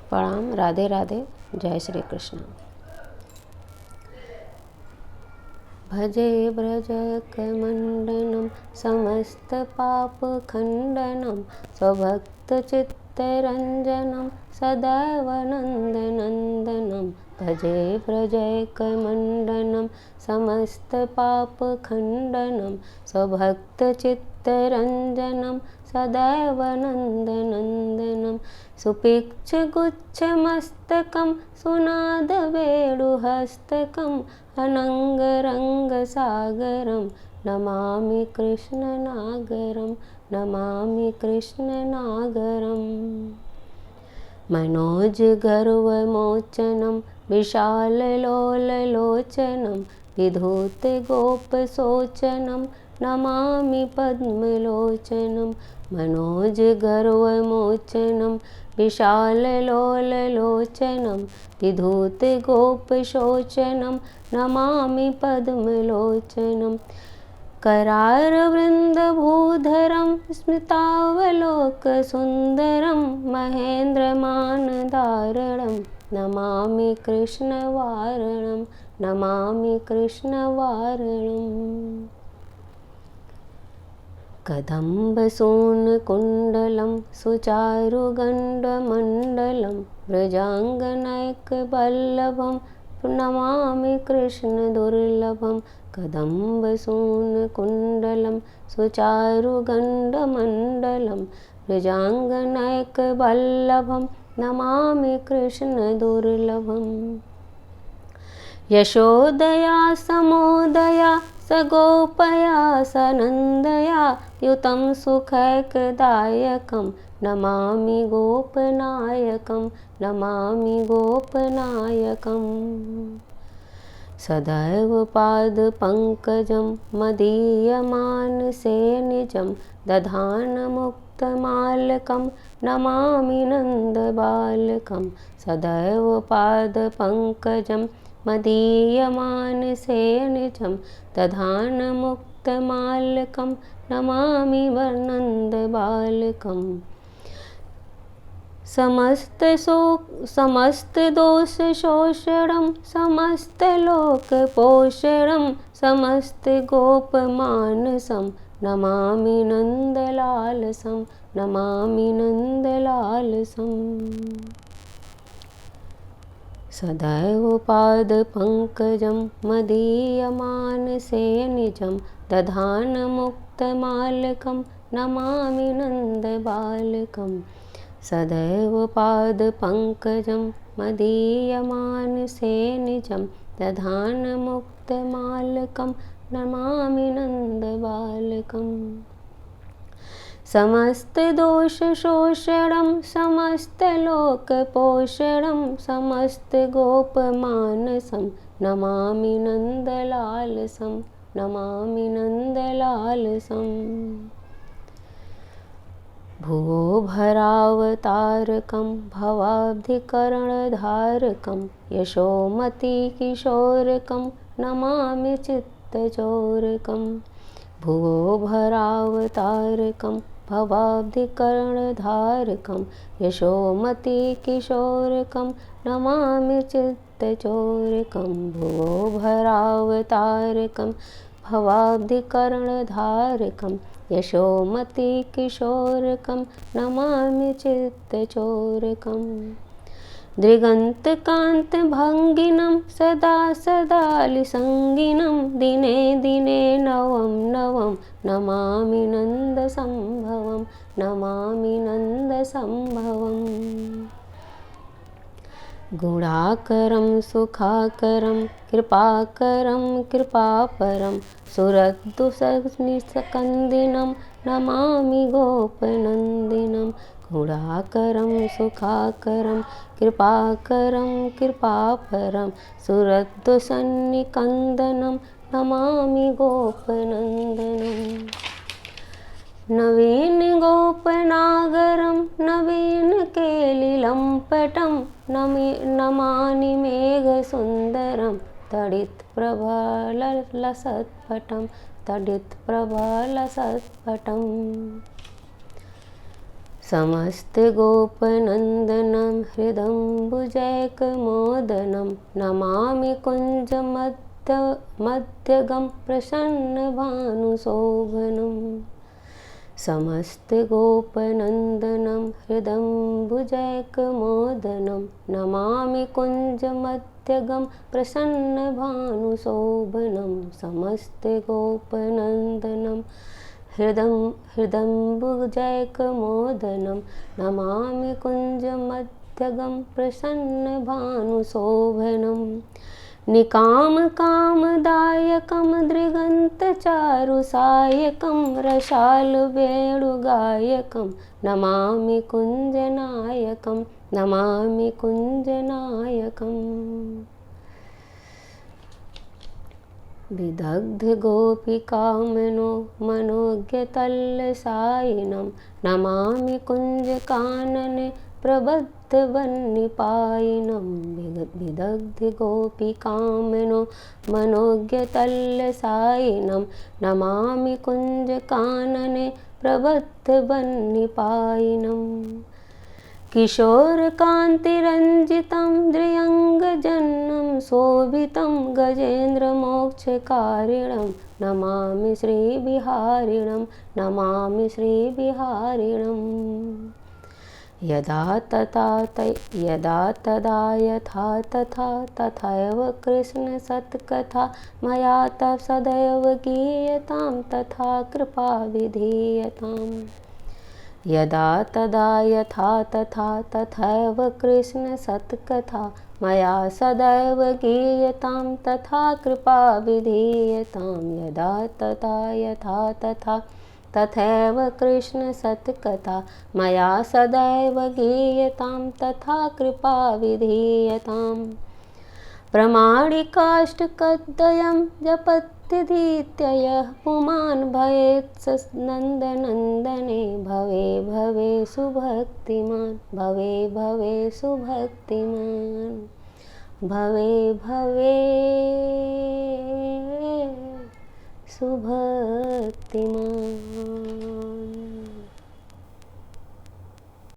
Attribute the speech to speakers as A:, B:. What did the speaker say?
A: प्रणाम। राधे राधे। जय श्री कृष्ण। भजे व्रजकमण्डनं समस्तपापखण्डनं स्वभक्तचित्तरञ्जनं सदैव नन्दनन्दनं। भजे व्रजकमण्डनं समस्तपापखण्डनं स्वभक्तचित्तरञ्जनं सदैव नन्दनन्दनं। सुपिच्छगुच्छमस्तकं सुनादवेणुहस्तकम् अनङ्गरङ्गसागरं नमामि कृष्णनागरं, नमामि कृष्णनागरम्। मनोजगर्वमोचनं विशाललोललोचनं विधूतगोपशोचनं नमामि पद्मलोचनं। मनोजगर्वमोचनं विशाललोललोचनं विधूतगोपशोचनं नमामि पद्मलोचनं। करारवृन्दभूधरं स्मितावलोकसुन्दरं महेन्द्रमानदारणं नमामि कृष्णवारणं, नमामि कृष्णवारणम्। कदम्बसूनकुण्डलं सुचारुगण्डमण्डलं व्रजाङ्गनैकवल्लभं नमामि कृष्णदुर्लभं। कदम्बसूनकुण्डलं सुचारुगण्डमण्डलं व्रजाङ्गनैकवल्लभं नमामि कृष्णदुर्लभम्। यशोदया समोदया सगोपया सनन्दया युतं सुखैकदायकं नमामि गोपनायकं, नमामि गोपनायकम्। सदैव पादपङ्कजं मदीयमानसे निजं दधानमुक्तमालकं नमामि नन्दबालकं। सदैव पादपङ्कजं मदीयमानसे निजं दधानमुक्तमालकं नमामि नन्दबालकम्। समस्तदोषशोषणं समस्तलोकपोषणं समस्तगोपमानसं नमामि नन्दलालसं, नमामि नन्दलालसम्। सदैव पादपङ्कजं मदीयमानसे निजं दधानमुक्तमालकं नमामि नन्दबालकं। सदैव पादपङ्कजं मदीयमानसे निजं दधानमुक्तमालकं नमामि नन्दबालकम्। समस्तदोषशोषणं समस्तलोकपोषणं समस्तगोपमानसं नमामि नन्दलालसं, नमामि नन्दलालसम्। भुवो भरावतारकं भवाब्धिकरणधारकं यशोमतिकिशोरकं नमामि चित्तचोरकं। भुवो भरावतारकं भवाब्धिकरणधारकं यशोमतिकिशोरकं नमामि चित्तचोरकं। भुवो भरावतारकं भवाब्धिकरणधारकं यशोमतिकिशोरकं नमामि चित्तचोरकम्। दृगन्तकान्तभङ्गिनं सदा सदालिसङ्गिनं दिने दिने नवं नवं नमामि नन्दसम्भवं, नमामि नन्दसम्भवम्। गुणाकरं सुखाकरं कृपाकरं कृपापरं सुरद्दुःखनिस्कन्दिनं नमामि गोपनन्दिनं। गुणाकरं सुखाकरं कृपाकरं कृपापरं सुरद्दुःखनिकन्दनं नमामि गोपनन्दनम्। नवीनगोपनागरं नवीनकेलिलम्पटं नमामि मेघसुन्दरं तडित्प्रभालसत्पटं, तडित्प्रभालसत्पटम्। समस्तगोपनन्दनं हृदम्बुजैकमोदनं नमामि कुञ्जमध्यगं प्रसन्नभानुशोभनम् समस्तगोपनन्दनं हृदम्बुजैकमोदनं नमामि कुञ्जमध्यगं प्रसन्नभानुशोभनं समस्तगोपनन्दनं हृदम्बुजैकमोदनं नमामि कुञ्जमध्यगं प्रसन्नभानुशोभनम् निकामकामदायकं दृगन्तचारुसायकं रसालवेणुगायकं नमामि कुञ्जनायकं नमामि कुञ्जनायकम् विदग्धगोपिकामनो मनोज्ञतल्लसायिनं नमामि कुञ्जकानने प्रबद्धवन्निपायिनं विदग्धगोपिकामनो मनोज्ञतल्लसायिनं नमामि कुञ्जकानने प्रबद्धवन्निपायिनम् किशोरकान्तिरञ्जितं द्र्यङ्गजन्नं शोभितं गजेन्द्रमोक्षकारिणं नमामि श्रीविहारिणं नमामि श्रीविहारिणम् यदा तदा यथा तथा तथैव कृष्णसत्कथा मया तव सदैव गीयतां तथा कृपा विधीयताम् यदा तदा यथा तथा तथैव कृष्णसत्कथा मया सदैव गीयतां तथा कृपा विधीयतां यदा तदा यथा तथा तथैव कृष्णसत्कथा मया सदैव गीयतां तथा कृपा विधीयताम् प्रमाणिकाष्टकद्वयं जपत्यधीत्ययः पुमान् भवेत् नन्दनन्दने भवे भवे सुभक्तिमान् भवे भवे सुभक्तिमान् भवे भवे सुभक्तिमान्।